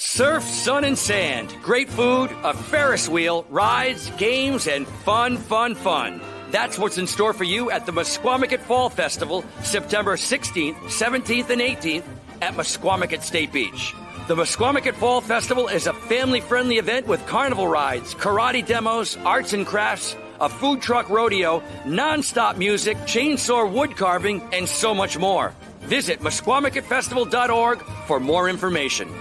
Surf, sun, and sand. Great food, a Ferris wheel, rides, games, and fun, fun, fun. That's what's in store for you at the Musquamacut Fall Festival, September 16th, 17th, and 18th at Musquamacut State Beach. The Musquamacut Fall Festival is a family-friendly event with carnival rides, karate demos, arts and crafts, a food truck rodeo, non-stop music, chainsaw wood carving, and so much more. Visit MusquamacutFestival.org for more information.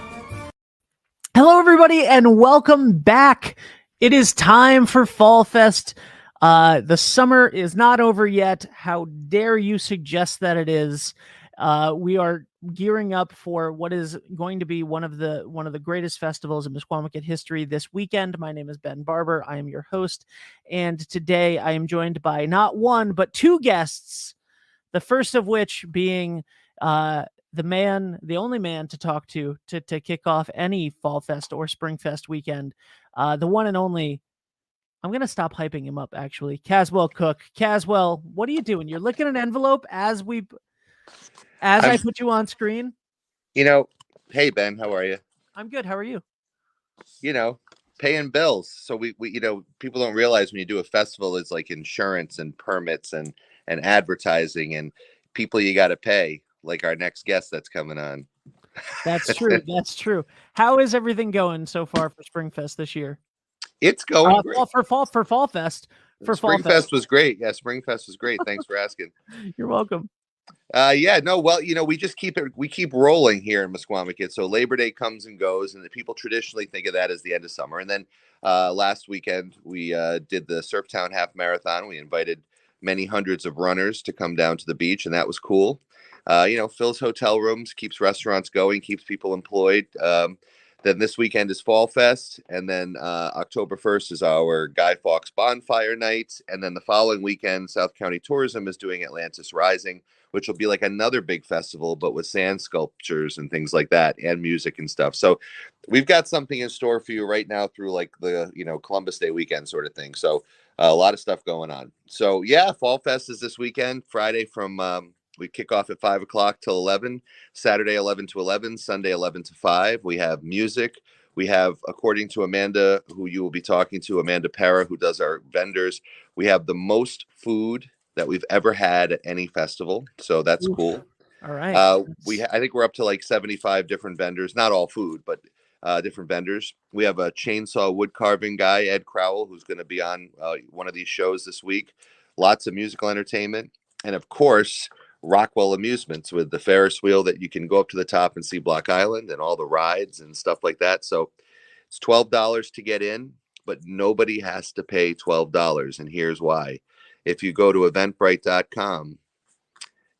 Hello, everybody, and welcome back. It is time for Fall Fest. The summer is not over yet. How dare you suggest that it is? We are gearing up for what is going to be one of the greatest festivals in Musquamacut history this weekend. My name is Ben Barber. I am your host, and today I am joined by not one but two guests. The first of which being the only man to talk to kick off any Fall Fest or Spring Fest weekend, the one and only. I'm going to stop hyping him up, actually. Caswell Cook. Caswell, what are you doing? You're licking an envelope as I put you on screen? Hey, Ben, how are you? I'm good. How are you? Paying bills. So we people don't realize when you do a festival, it's like insurance and permits and advertising and people you got to pay, like our next guest that's coming on. That's true. That's true. How is everything going so far for Spring Fest this year? It's going great. For Fall Fest. Spring Fest was great. Yeah, Spring Fest was great. Thanks for asking. You're welcome. We just keep rolling here in Musquamacut. So Labor Day comes and goes, and the people traditionally think of that as the end of summer. And then last weekend we did the Surftown Half Marathon. We invited many hundreds of runners to come down to the beach, and that was cool. Fills hotel rooms, keeps restaurants going, keeps people employed. Then this weekend is Fall Fest, and then October 1st is our Guy Fawkes Bonfire Night, and then the following weekend, South County Tourism is doing Atlantis Rising, which will be like another big festival, but with sand sculptures and things like that, and music and stuff. So we've got something in store for you right now through like the Columbus Day weekend sort of thing. So a lot of stuff going on. So yeah, Fall Fest is this weekend, Friday from we kick off at 5 o'clock till 11, Saturday 11 to 11, Sunday 11 to 5. We have music. We have, according to Amanda, who you will be talking to, Amanda Para, who does our vendors, we have the most food that we've ever had at any festival. So that's cool. All right. I think we're up to like 75 different vendors, not all food, but different vendors. We have a chainsaw wood carving guy, Ed Crowell, who's going to be on one of these shows this week. Lots of musical entertainment. And of course, Rockwell Amusements with the Ferris wheel that you can go up to the top and see Block Island and all the rides and stuff like that. So it's $12 to get in, but nobody has to pay $12. And here's why. If you go to eventbrite.com,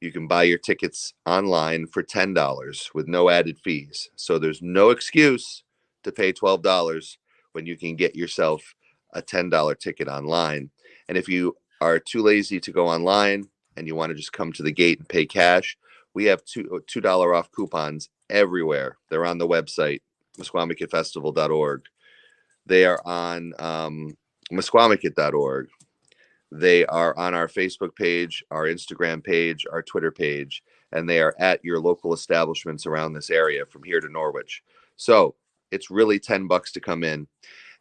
you can buy your tickets online for $10 with no added fees. So there's no excuse to pay $12 when you can get yourself a $10 ticket online. And if you are too lazy to go online and you want to just come to the gate and pay cash, we have $2 off coupons everywhere. They're on the website, MusquamacutFestival.org. They are on Musquamacut.org. They are on our Facebook page, our Instagram page, our Twitter page, and they are at your local establishments around this area from here to Norwich. So it's really $10 to come in.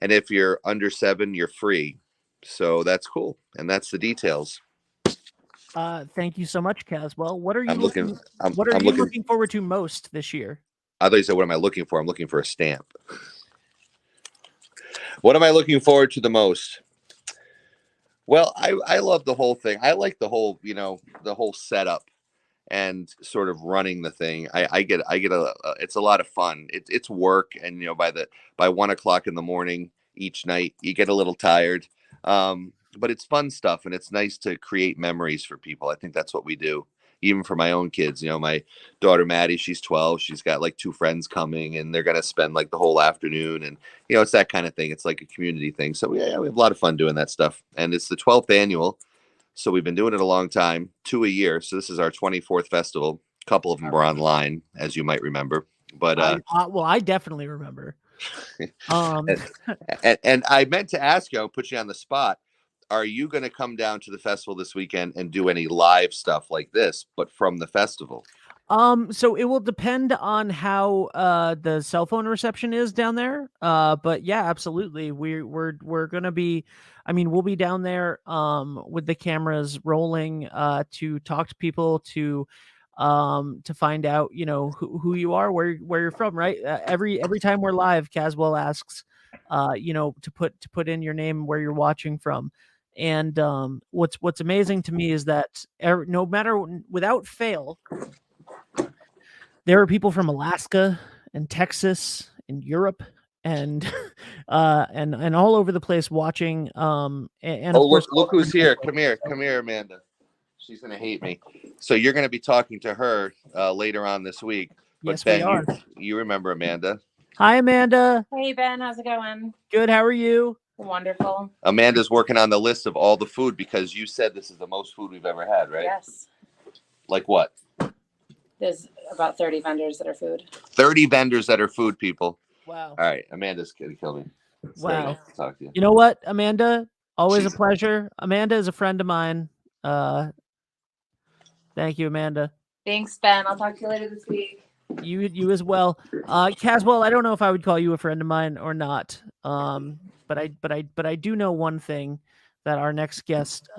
And if you're under 7, you're free. So that's cool. And that's the details. Thank you so much, Caswell. What are you looking forward to most this year? I thought you said, what am I looking for? I'm looking for a stamp. What am I looking forward to the most? Well, I love the whole thing. I like the whole, the whole setup and sort of running the thing. It's a lot of fun. It's work. And, by 1 o'clock in the morning each night, you get a little tired. But it's fun stuff, and it's nice to create memories for people. I think that's what we do. Even for my own kids, my daughter, Maddie, she's 12. She's got like 2 friends coming, and they're going to spend like the whole afternoon. And, it's that kind of thing. It's like a community thing. So yeah, we have a lot of fun doing that stuff. And it's the 12th annual. So we've been doing it a long time, 2 a year. So this is our 24th festival. A couple of them are online, as you might remember. But I definitely remember. And I meant to ask you, I'll put you on the spot. Are you going to come down to the festival this weekend and do any live stuff like this, but from the festival? So it will depend on how the cell phone reception is down there. But yeah, absolutely. We're gonna be, I mean, we'll be down there with the cameras rolling to talk to people, to find out, you know, who you are, where you're from, right? Every time we're live, Caswell asks you know, to put in your name, where you're watching from. And what's amazing to me is that no matter, without fail, there are people from Alaska and Texas and Europe and and all over the place watching. And Oh, of course, look who's here. Come here, Amanda. She's gonna hate me. So you're gonna be talking to her later on this week. But yes, Ben, we are. you remember Amanda? Hi, Amanda. Hey, Ben. How's it going? Good. How are you? Wonderful. Amanda's working on the list of all the food because you said this is the most food we've ever had, right? Yes. Like what? There's about 30 vendors that are food. 30 vendors that are food, people. Wow. All right, Amanda's gonna kill me. It's very Wow. nice to talk to you. You know what, Amanda? Always a She's- pleasure. Amanda is a friend of mine. Thank you, Amanda. Thanks, Ben. I'll talk to you later this week. You as well. Caswell, I don't know if I would call you a friend of mine or not. But I do know one thing, that our next guest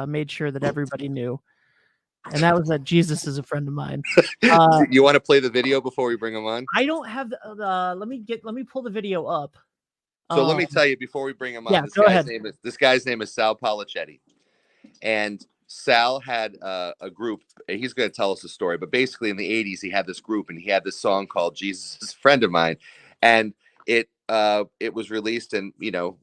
made sure that everybody knew, and that was that Jesus is a friend of mine. You want to play the video before we bring him on? I don't have the let me pull the video up. So let me tell you before we bring him on. Yeah, This go ahead. This guy's name is Sal Polichetti, and Sal had a group. He's going to tell us a story, but basically in the '80s he had this group, and he had this song called "Jesus is a Friend of Mine," and it was released, and you know,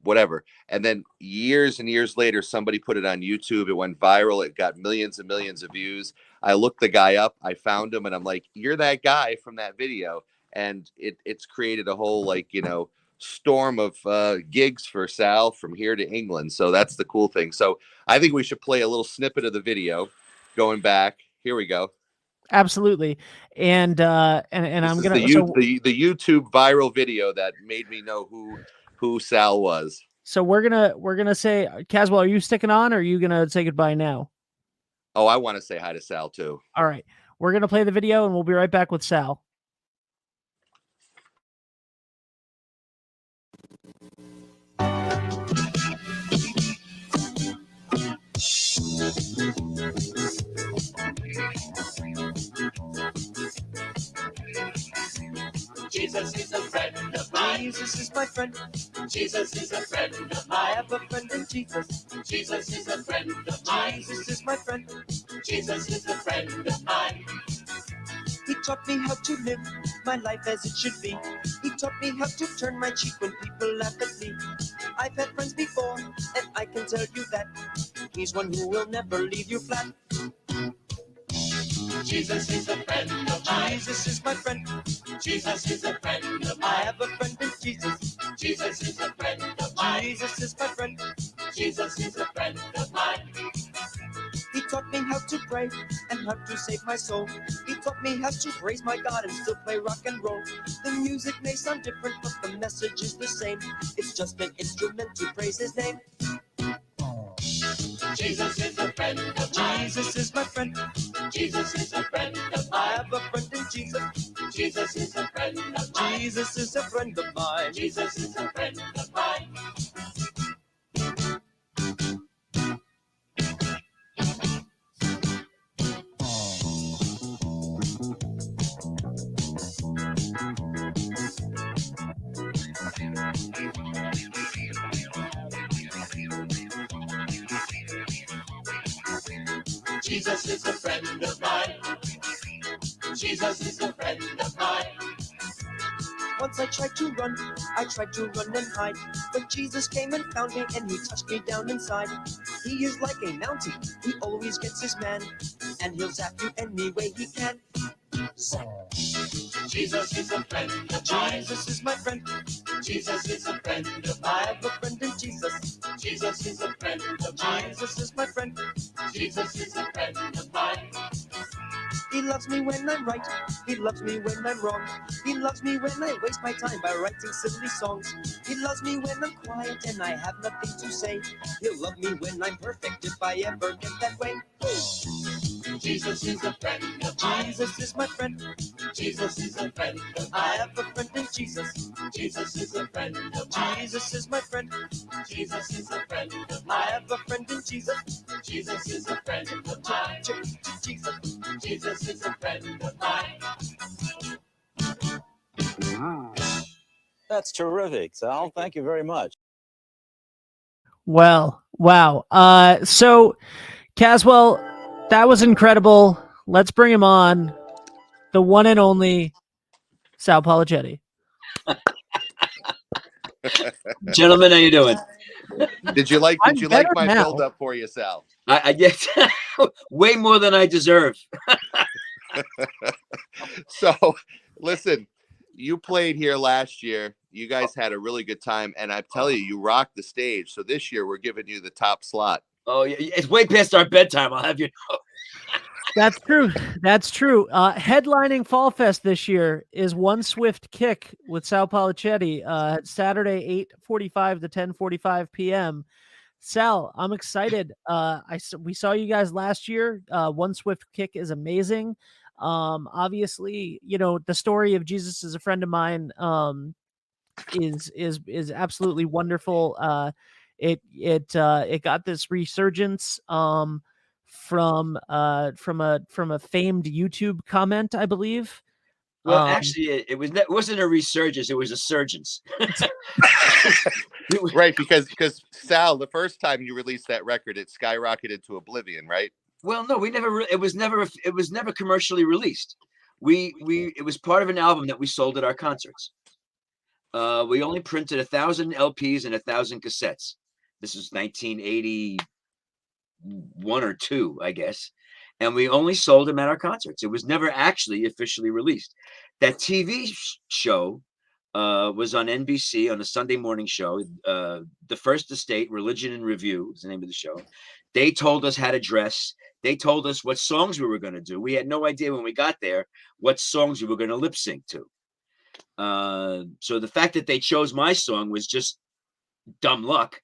whatever. And then years and years later, somebody put it on YouTube. It went viral. It got millions and millions of views. I looked the guy up. I found him, and I'm like, "You're that guy from that video." And it's created a whole, like, you know, storm of gigs for Sal from here to England. So that's the cool thing. So I think we should play a little snippet of the video going back. Here we go. Absolutely. And This I'm is gonna the YouTube viral video that made me know who Sal was. so we're gonna say, Caswell, are you sticking on, or are you gonna say goodbye now? Oh, I want to say hi to Sal too. All right, we're gonna play the video, and we'll be right back with Sal. Jesus is a friend of mine. Jesus is my friend. Jesus is a friend of I mine. have a friend in Jesus. Jesus is a friend of mine. Jesus is my friend. Jesus is a friend of mine. He taught me how to live my life as it should be. He taught me how to turn my cheek when people laugh at me. I've had friends before, and I can tell you that he's one who will never leave you flat. Jesus is a friend of mine. Jesus is my friend. Jesus is a friend of I mine. have a friend in Jesus. Jesus is a friend of mine. Jesus is my friend. Jesus is a friend of mine. He taught me how to pray and how to save my soul. He taught me how to praise my God and still play rock and roll. The music may sound different, but the message is the same. It's just an instrument to praise his name. Jesus is a friend of mine. Jesus is my friend. Jesus is a friend of I mine. have a friend in Jesus. Jesus is a friend of mine. Jesus is a friend of mine. Jesus is a friend of mine. Jesus is a friend of mine. Jesus is a friend of mine. Once I tried to run and hide. But Jesus came and found me, and he touched me down inside. He is like a mountie, he always gets his man, and he'll zap you any way he can. Jesus is a friend of mine. Jesus is my friend. Jesus is a friend of I mine. have a friend in Jesus. Jesus is a friend of mine. Jesus is my friend. Jesus is a friend of mine. He loves me when I'm right. He loves me when I'm wrong. He loves me when I waste my time by writing silly songs. He loves me when I'm quiet and I have nothing to say. He'll love me when I'm perfect if I ever get that way. Jesus is a friend of mine. Jesus is my friend. Jesus is a friend of I mine. have a friend in Jesus. Jesus is a friend of mine. Jesus is my friend. Jesus is a friend of I mine. have a friend in Jesus. Jesus is a friend of mine. Jesus. Jesus is a friend of mine. That's terrific, Sal. Thank you very much. Well, wow. So Caswell, that was incredible. Let's bring him on. The one and only Sal Polichetti. Gentlemen, how you doing? Did you like I'm better my now. build up for you, Sal? I get way more than I deserve. So listen, you played here last year. You guys had a really good time, and I'm telling you, you rocked the stage. So this year we're giving you the top slot. Oh, yeah, it's way past our bedtime. I'll have you know. That's true. That's true. Headlining Fall Fest this year is One Swift Kick with Sal Polichetti. Saturday, 8:45 to 10:45 p.m. Sal, I'm excited. We saw you guys last year. One Swift Kick is amazing. Obviously, you know, the story of Jesus is a friend of mine. Is absolutely wonderful. It got this resurgence from a famed YouTube comment, I believe. Well, actually, it wasn't a resurgence; it was a surgence. Right, because Sal, the first time you released that record, it skyrocketed to oblivion, right? Well, no, we never. It was never commercially released. It was part of an album that we sold at our concerts. We only printed 1,000 LPs and 1,000 cassettes. This was 1981 or 2, I guess. And we only sold them at our concerts. It was never actually officially released. That TV show was on NBC on a Sunday morning show. The First Estate, Religion in Review is the name of the show. They told us how to dress. They told us what songs we were going to do. We had no idea when we got there what songs we were going to lip sync to. So the fact that they chose my song was just dumb luck.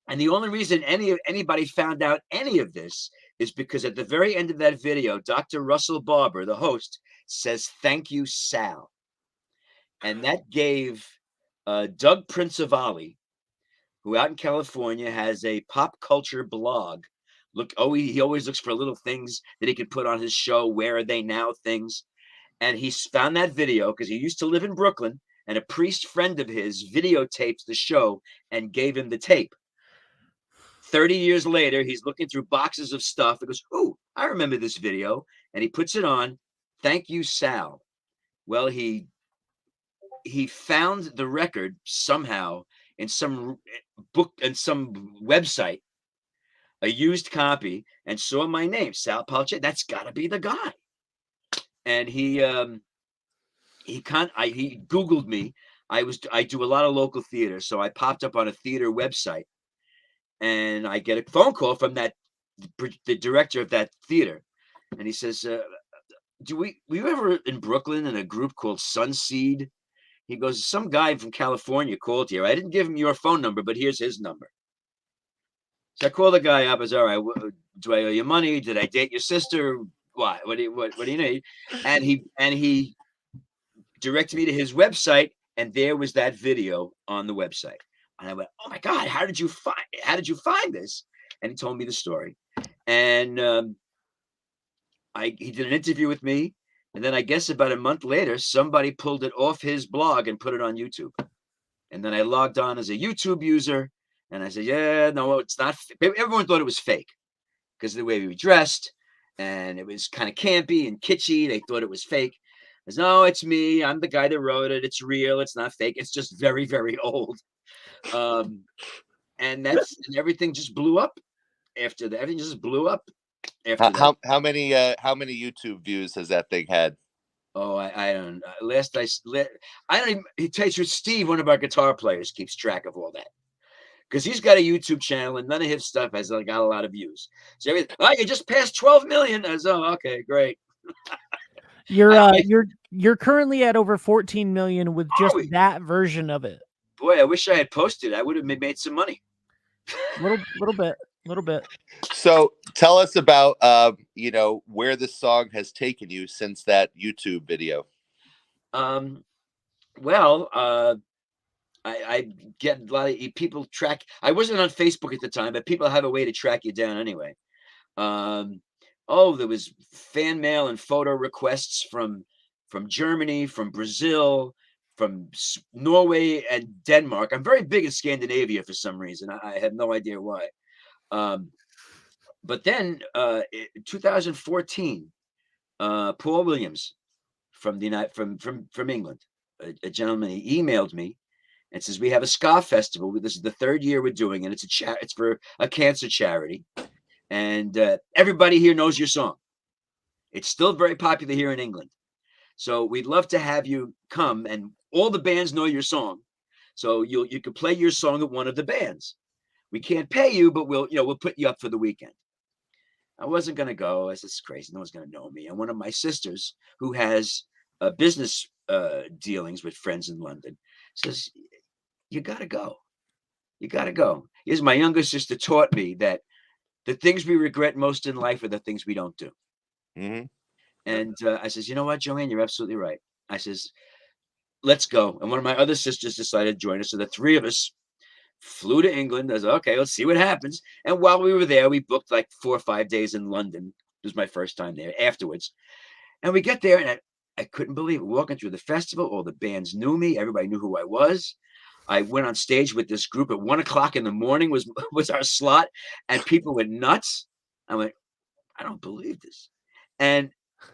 And the only reason anybody found out any of this is because at the very end of that video, Dr. Russell Barber, the host, says, "Thank you, Sal." And that gave Doug Principali, who out in California has a pop culture blog. He always looks for little things that he could put on his show. Where are they now? Things. And he found that video because he used to live in Brooklyn, and a priest friend of his videotaped the show and gave him the tape. 30 years later, he's looking through boxes of stuff and goes, "Oh, I remember this video." And he puts it on. "Thank you, Sal." Well, he found the record somehow in some book and some website, a used copy, and saw my name, Sal Polichetti. That's got to be the guy. And he Googled me. I do a lot of local theater, so I popped up on a theater website, and I get a phone call from the director of that theater, and he says, were you ever in Brooklyn in a group called Sunseed? He goes, "Some guy from California called here. I didn't give him your phone number, but here's his number." So I call the guy up. I said, "All right, do I owe you money? Did I date your sister? What do you need?" And he directed me to his website, and there was that video on the website. And I went, "Oh my God, how did you find this?" And he told me the story. And he did an interview with me. And then I guess about a month later, somebody pulled it off his blog and put it on YouTube. And then I logged on as a YouTube user, and I said, "Yeah, no, it's not." Everyone thought it was fake because of the way we were dressed, and it was kind of campy and kitschy. They thought it was fake. I said, "No, it's me. I'm the guy that wrote it. It's real. It's not fake. It's just very, very old." And everything just blew up after that. Everything just blew up after that. How many YouTube views has that thing had? Oh, I don't. I don't even. He tells you, Steve, one of our guitar players, keeps track of all that because he's got a YouTube channel and none of his stuff has got a lot of views. So everything, you just passed 12 million. I was, "Oh, okay, great." You're currently at over 14 million with just that version of it. Boy, I wish I had posted. I would have made some money. Little bit. A little bit. So tell us about where this song has taken you since that YouTube video. Well, I get a lot of people track. I wasn't on Facebook at the time, but people have a way to track you down anyway. There was fan mail and photo requests from Germany, from Brazil, from Norway and Denmark. I'm very big in Scandinavia for some reason. I have no idea why. But then in 2014, Paul Williams from England, a gentleman, he emailed me and says, we have a ska festival. This is the third year we're doing, and it's for a cancer charity. And everybody here knows your song. It's still very popular here in England. So we'd love to have you come, and all the bands know your song. So you could play your song at one of the bands. We can't pay you, but we'll put you up for the weekend. I wasn't going to go. I said, it's crazy. No one's going to know me. And one of my sisters, who has business dealings with friends in London, says, you got to go. You got to go. Here's my younger sister taught me that the things we regret most in life are the things we don't do. Mm-hmm. And I says, you know what, Joanne, you're absolutely right. I says, let's go. And one of my other sisters decided to join us. So the three of us flew to England. I said, okay, let's see what happens. And while we were there, we booked like 4 or 5 days in London. It was my first time there afterwards. And we get there, and I couldn't believe it. Walking through the festival, all the bands knew me. Everybody knew who I was. I went on stage with this group at 1 o'clock in the morning was our slot, and people went nuts. I went, I don't believe this. And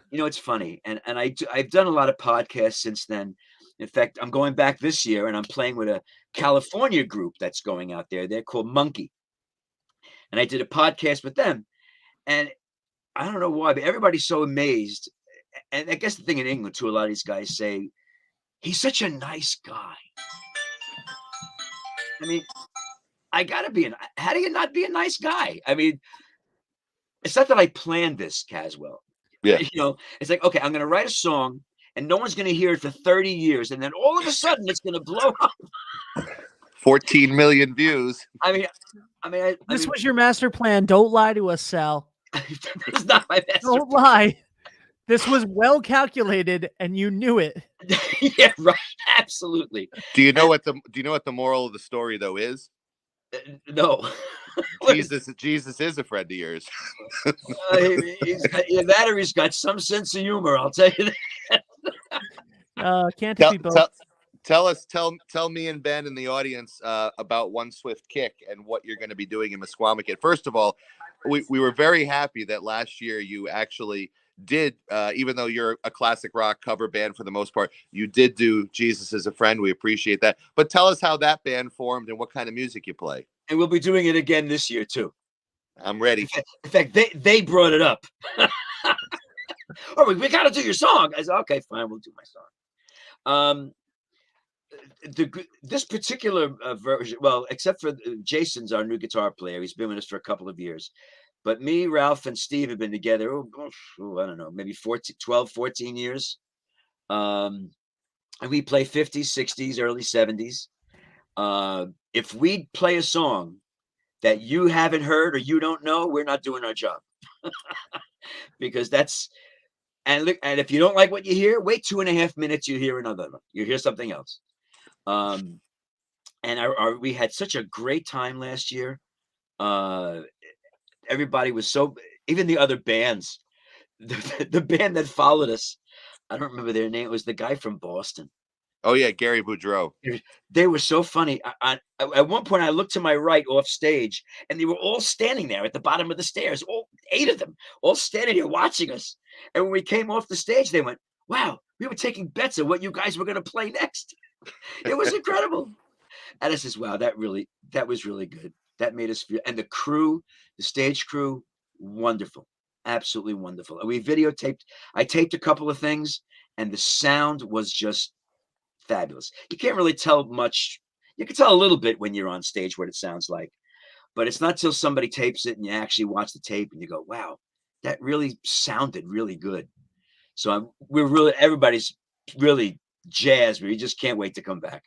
it's funny. And I've done a lot of podcasts since then. In fact, I'm going back this year, and I'm playing with a California group that's going out there. They're called Monkey. And I did a podcast with them. And I don't know why, but everybody's so amazed. And I guess the thing in England, too, a lot of these guys say, he's such a nice guy. I mean, how do you not be a nice guy? I mean, it's not that I planned this, Caswell. Yeah. It's like, okay, I'm going to write a song and no one's going to hear it for 30 years. And then all of a sudden it's going to blow up. 14 million views. This was your master plan. Don't lie to us, Sal. It's not my master Don't lie. This was well calculated, and you knew it. Yeah, right. Absolutely. Do you know what the moral of the story though is? No. Jesus is a friend of yours. He's got some sense of humor. I'll tell you that. Can't it be both? Tell me and Ben and the audience about One Swift Kick and what you're going to be doing in Mesquamaket. First of all, we were very happy that last year you actually did, even though you're a classic rock cover band for the most part, you did do Jesus is a Friend. We appreciate that. But tell us how that band formed and what kind of music you play. And we'll be doing it again this year too. I'm ready. In fact, they brought it up. Oh, we got to do your song. I said, okay, fine, we'll do my song. This particular version, well, except for Jason's our new guitar player. He's been with us for a couple of years. But me, Ralph, and Steve have been together, I don't know, maybe 12, 14 years. And we play 50s, 60s, early 70s. If we play a song that you haven't heard or you don't know, we're not doing our job. Because and if you don't like what you hear, wait 2.5 minutes, you hear another one. You hear something else. And we had such a great time last year. Everybody was even the other bands, the band that followed us, I don't remember their name. It was the guy from Boston. Oh yeah, Gary Boudreau. They were so funny. At one point, I looked to my right off stage, and they were all standing there at the bottom of the stairs. All 8 of them, all standing here watching us. And when we came off the stage, they went, "Wow, we were taking bets on what you guys were going to play next." It was incredible. And I says, "Wow, that was really good. That made us feel." And the crew, the stage crew, wonderful, absolutely wonderful. And I taped a couple of things, and the sound was just fabulous. You can't really tell much. You can tell a little bit when you're on stage what it sounds like, but it's not till somebody tapes it and you actually watch the tape and you go, wow, that really sounded really good. So everybody's really jazzed. We just can't wait to come back.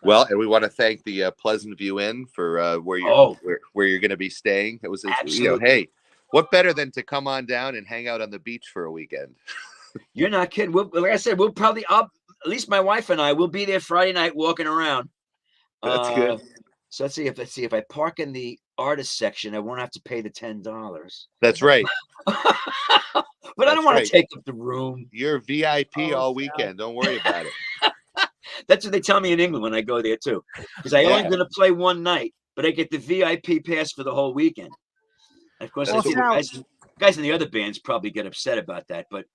Well, and we want to thank the Pleasant View Inn for where you're Oh. where you're going to be staying. It was, Absolutely. hey, what better than to come on down and hang out on the beach for a weekend? You're not kidding. Like I said, we'll probably at least my wife and I will be there Friday night walking around. That's good. So let's see if I park in the artist section, I won't have to pay the $10. That's right. But I don't want to take up the room. You're VIP all weekend. Don't worry about it. That's what they tell me in England when I go there too. Because I only going to play one night, but I get the VIP pass for the whole weekend. And of course, guys in the other bands probably get upset about that. But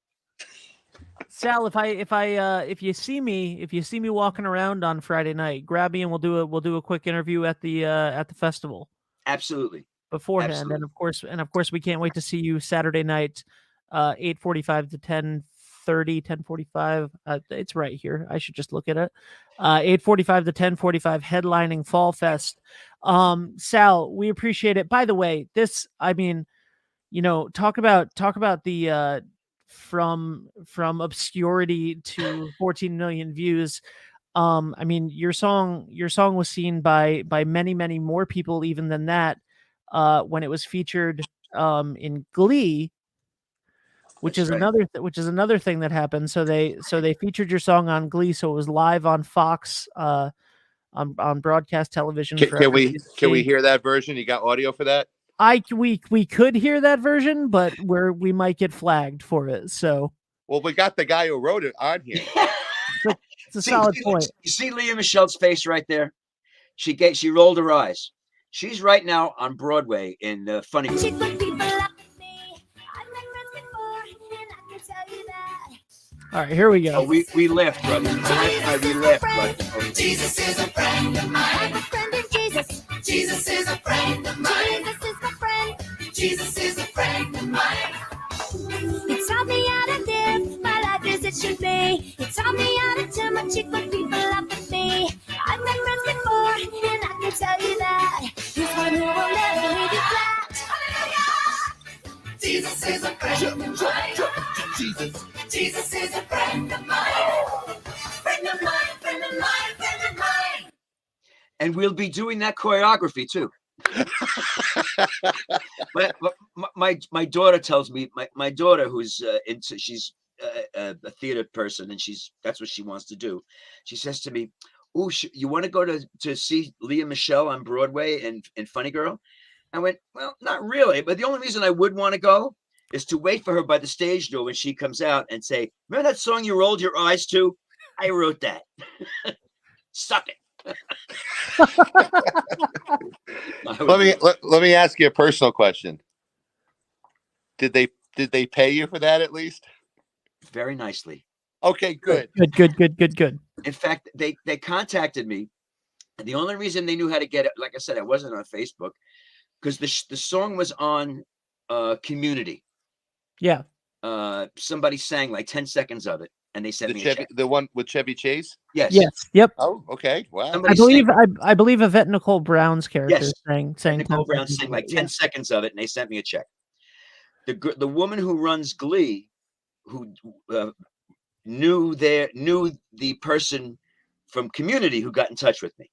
Sal, if you see me walking around on Friday night, grab me and we'll do a quick interview at the festival. Absolutely. Beforehand. Absolutely. And of course we can't wait to see you Saturday night, 8:45 to 10:30, 10:45. It's right here. I should just look at it. 8:45 to 10:45 headlining Fallfest. Sal, we appreciate it. By the way, this, I mean, talk about the from obscurity to 14 million views. I mean, your song was seen by many, many more people even than that when it was featured in Glee, which is another thing that happened. So they featured your song on Glee, so it was live on Fox on broadcast television. Can we hear that version? You got audio for that? We could hear that version, but we might get flagged for it. So, well, we got the guy who wrote it on here. It's a solid point. You see Leah Michelle's face right there? She rolled her eyes. She's right now on Broadway in Funny Girl. All right, here we go. Oh, we left, brothers. We left, brothers. Jesus is a friend of mine. I'm a friend of Jesus. Jesus is a friend of mine. Jesus is my friend. Jesus is a friend of mine. He taught me how to live my life as it should be. He taught me how to turn my cheek when people laugh at me. I've been friends before, and I can tell you that he's one who will never leave you flat. Hallelujah! Jesus is a friend of mine. Jesus is a friend of mine. Friend of mine, friend of mine, friend of mine. And we'll be doing that choreography too. But my daughter tells me, my daughter who's she's a theater person, and that's what she wants to do. She says to me, "Oh, you want to go to see Leah Michelle on Broadway in Funny Girl?" I went, "Well, not really, but the only reason I would want to go is to wait for her by the stage door when she comes out and say, 'Remember that song you rolled your eyes to? I wrote that.' Suck it." Let me ask you a personal question. Did they pay you for that at least? Very nicely. Okay, good. Good. In fact, they contacted me. And the only reason they knew how to get it, like I said, I wasn't on Facebook, because the song was on Community. Yeah. Somebody sang like 10 seconds of it, and they sent me a check. The one with Chevy Chase? Yes. Yep. Oh, okay. Wow. I believe Yvette Nicole Brown's character sang Nicole Brown sang like 10 seconds of it, and they sent me a check. The woman who runs Glee, who knew the person from Community who got in touch with me.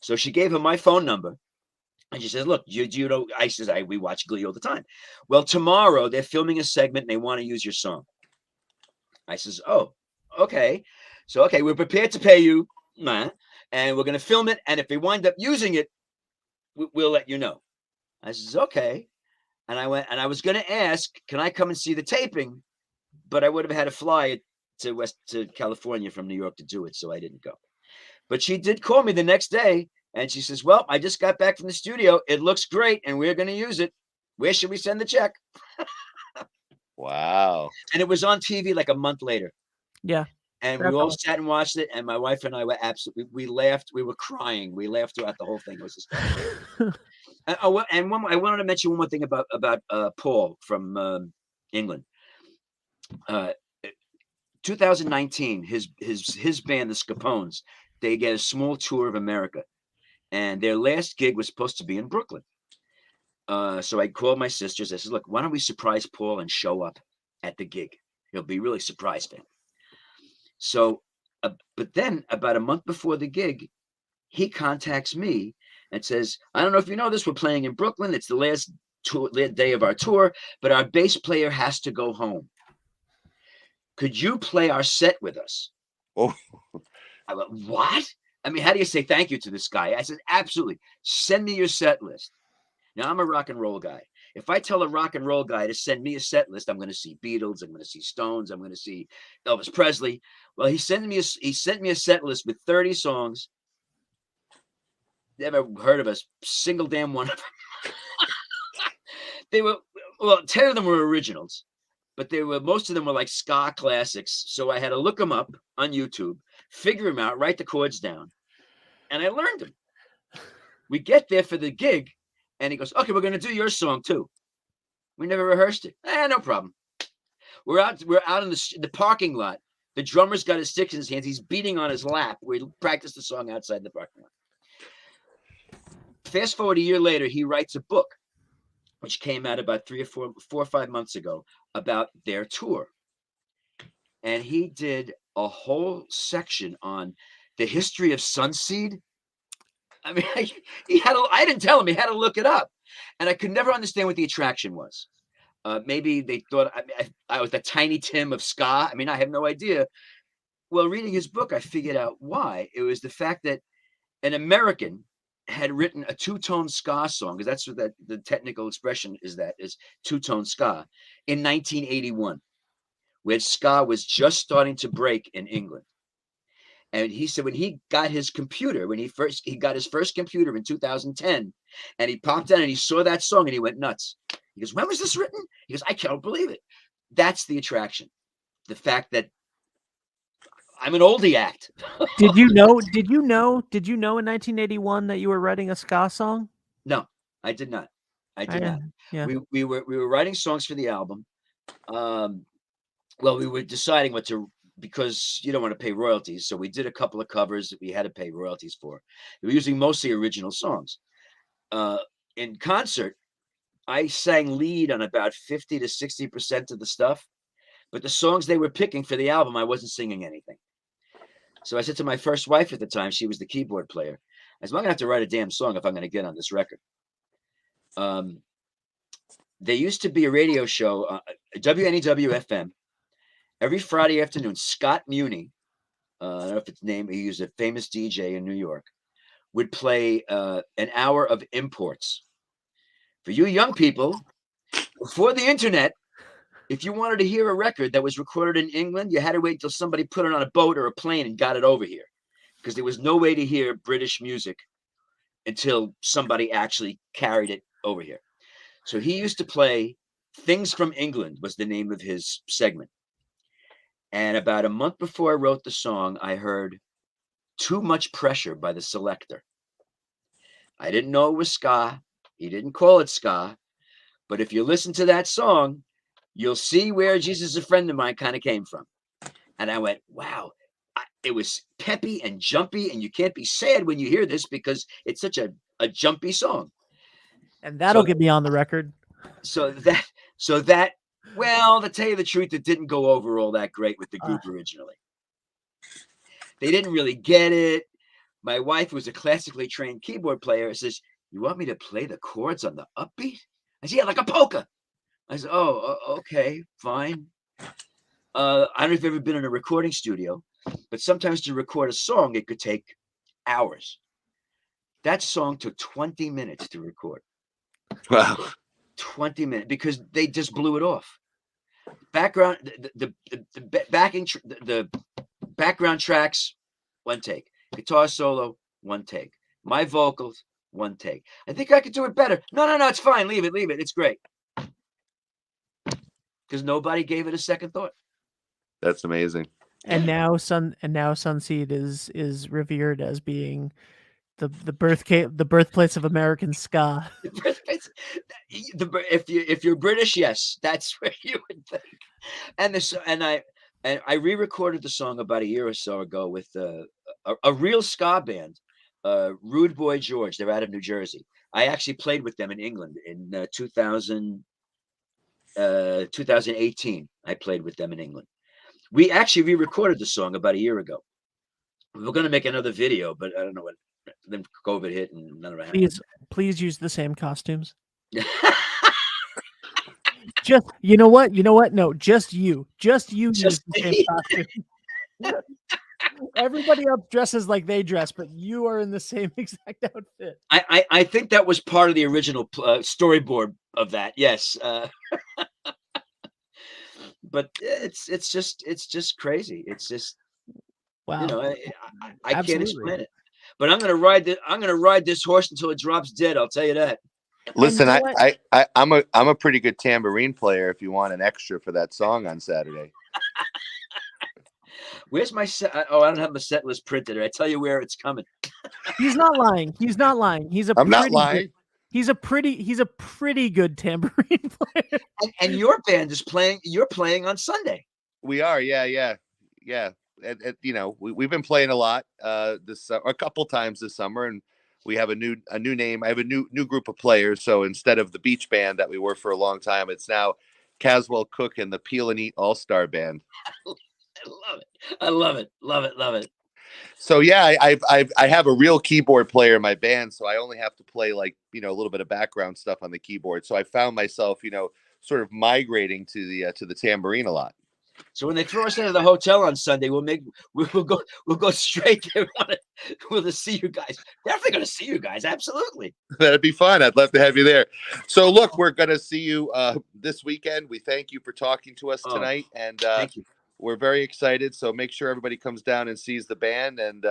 So she gave him my phone number, and she says, "Look, you know," we watch Glee all the time. Well, tomorrow they're filming a segment and they want to use your song. I says, "Oh, okay." So, okay, we're prepared to pay you, and we're going to film it. And if they wind up using it, we'll let you know. I says, "Okay." And I went, and I was going to ask, can I come and see the taping? But I would have had to fly to California from New York to do it. So I didn't go. But she did call me the next day. And she says, "Well, I just got back from the studio. It looks great, and we're going to use it. Where should we send the check?" Wow. And it was on TV like a month later. Yeah. And we all sat and watched it. And my wife and I were we laughed. We were crying. We laughed throughout the whole thing. It was just and I wanted to mention one more thing about Paul from England. 2019, his band, the Scapones, they get a small tour of America. And their last gig was supposed to be in Brooklyn. So I called my sisters. I said, "Look, why don't we surprise Paul and show up at the gig? He'll be really surprised then." So, but then about a month before the gig, he contacts me and says, I don't know if you know this, we're playing in Brooklyn. It's the last day of our tour, but our bass player has to go home. Could you play our set with us? Oh, I went, what? I mean, how do you say thank you to this guy? I said, absolutely. Send me your set list. Now, I'm a rock and roll guy. If I tell a rock and roll guy to send me a set list, I'm going to see Beatles, I'm going to see Stones, I'm going to see Elvis Presley. Well, he sent me a set list with 30 songs. Never heard of a single damn one of them. They were, well, 10 of them were originals, but most of them were like ska classics. So I had to look them up on YouTube, figure them out, write the chords down, and I learned them. We get there for the gig, and he goes, okay, we're going to do your song too. We never rehearsed it. No problem. We're out in the parking lot. The drummer's got his sticks in his hands. He's beating on his lap. We practiced the song outside the parking lot. Fast forward a year later, he writes a book, which came out about 4 or 5 months ago, about their tour. And he did a whole section on the history of Sunseed. I mean, I didn't tell him, he had to look it up. And I could never understand what the attraction was. Maybe they thought I was the Tiny Tim of ska. I mean, I have no idea. Well, reading his book, I figured out why. It was the fact that an American had written a two-tone ska song, because that's what the technical expression is two-tone ska, in 1981, where ska was just starting to break in England. And he said when he got his computer, he got his first computer in 2010, and he popped on and he saw that song and he went nuts. He goes, when was this written? He goes, I can't believe it. That's the attraction. The fact that I'm an oldie act. Did you know in 1981 that you were writing a ska song? No, I did not. Yeah. We were writing songs for the album. Well, we were deciding because you don't want to pay royalties. So we did a couple of covers that we had to pay royalties for. We were using mostly original songs. In concert, I sang lead on about 50 to 60% of the stuff, but the songs they were picking for the album, I wasn't singing anything. So I said to my first wife at the time, she was the keyboard player, I said, I'm going to have to write a damn song if I'm going to get on this record. There used to be a radio show, WNEW-FM, every Friday afternoon. Scott Muni, I don't know if it's named, he was a famous DJ in New York, would play an hour of imports. For you young people, before the internet, if you wanted to hear a record that was recorded in England, you had to wait till somebody put it on a boat or a plane and got it over here, because there was no way to hear British music until somebody actually carried it over here. So he used to play Things from England was the name of his segment. And about a month before I wrote the song, I heard Too Much Pressure by the Selector. I didn't know it was ska. He didn't call it ska. But if you listen to that song, you'll see where Jesus is a Friend of Mine kind of came from. And I went, wow, it was peppy and jumpy. And you can't be sad when you hear this because it's such a jumpy song. And that'll get me on the record. So that, well, to tell you the truth, it didn't go over all that great with the group originally. They didn't really get it. My wife was a classically trained keyboard player. Says, you want me to play the chords on the upbeat? I said, yeah, like a polka. I said, oh, okay, fine. I don't know if you've ever been in a recording studio, but sometimes to record a song, it could take hours. That song took 20 minutes to record. wow. 20 minutes, because they just blew it off. Background, the background tracks, one take. Guitar solo, one take. My vocals, one take. I think I could do it better. No, it's fine. Leave it. It's great. Because nobody gave it a second thought. That's amazing. And now Sunseed is revered as being the birthplace of American ska. If you're British, yes, that's where you would think. And I re-recorded the song about a year or so ago with a real ska band, Rude Boy George. They're out of New Jersey. I actually played with them in England in 2018. I played with them in England. We actually re-recorded the song about a year ago. We were going to make another video, but I don't know what. then COVID hit and none of it Please use the same costumes. Just you know what? No, just you Just use the same me. costume. Everybody else dresses like they dress, but you are in the same exact outfit. I think that was part of the original storyboard of that. Yes. But it's just crazy. It's just, Wow. you know, I can't Absolutely. explain it. But I'm gonna ride this horse until it drops dead. I'll tell you that. Listen, you know what? I'm a pretty good tambourine player. If you want an extra for that song on Saturday, Where's my set? Oh, I don't have my set list printed. I tell you where it's coming. He's not lying. He's not lying. I'm not lying. He's a pretty good tambourine player. And your band is playing. You're playing on Sunday. We are, yeah. And you know, we've been playing a lot this a couple times this summer, and we have a new name. I have a new group of players. So instead of the beach band that we were for a long time, it's now Caswell Cook and the Peel and Eat All-Star Band. I love it. So yeah, I have a real keyboard player in my band, so I only have to play like, you know, a little bit of background stuff on the keyboard. So I found myself, you know, sort of migrating to the tambourine a lot. So when they throw us into the hotel on Sunday, we'll go straight there. We'll see you guys. Definitely going to see you guys. Absolutely. That'd be fun. I'd love to have you there. So look, we're going to see you this weekend. We thank you for talking to us tonight, and thank you. We're very excited. So make sure everybody comes down and sees the band and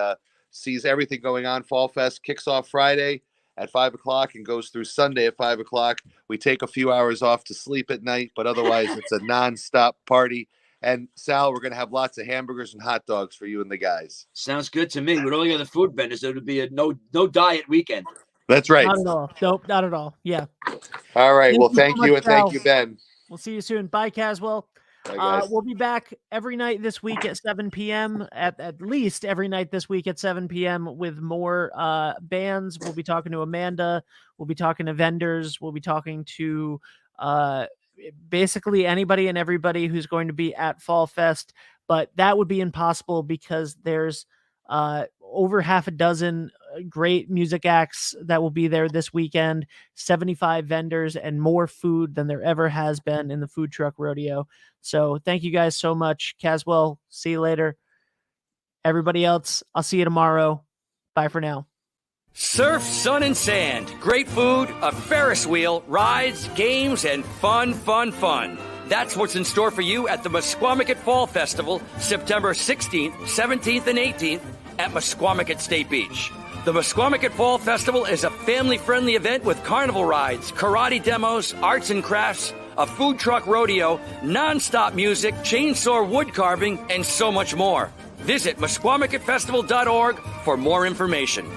sees everything going on. Fallfest kicks off Friday at 5:00 and goes through Sunday at 5:00. We take a few hours off to sleep at night, but otherwise it's a nonstop party. And Sal, we're going to have lots of hamburgers and hot dogs for you and the guys. Sounds good to me. With all the other food vendors, it would be a no diet weekend. That's right. Not at all. Nope, not at all. Yeah. All right. Well, Thank thank you. And thank you, Ben. We'll see you soon. Bye, Caswell. Bye, guys. We'll be back every night this week at 7 p.m. At least every night this week at 7 p.m. with more bands. We'll be talking to Amanda. We'll be talking to vendors. We'll be talking to basically anybody and everybody who's going to be at Fall Fest. But that would be impossible because there's over half a dozen great music acts that will be there this weekend, 75 vendors, and more food than there ever has been in the food truck rodeo. So thank you guys so much. Caswell, see you later. Everybody else, I'll see you tomorrow. Bye for now. Surf, sun, and sand. Great food, a Ferris wheel, rides, games, and fun. That's what's in store for you at the Musquamacut Fall Festival, September 16th, 17th, and 18th at Musquamacut State Beach. The Musquamacut Fall Festival is a family-friendly event with carnival rides, karate demos, arts and crafts, a food truck rodeo, non-stop music, chainsaw wood carving, and so much more. Visit MusquamaCutFestival.org for more information.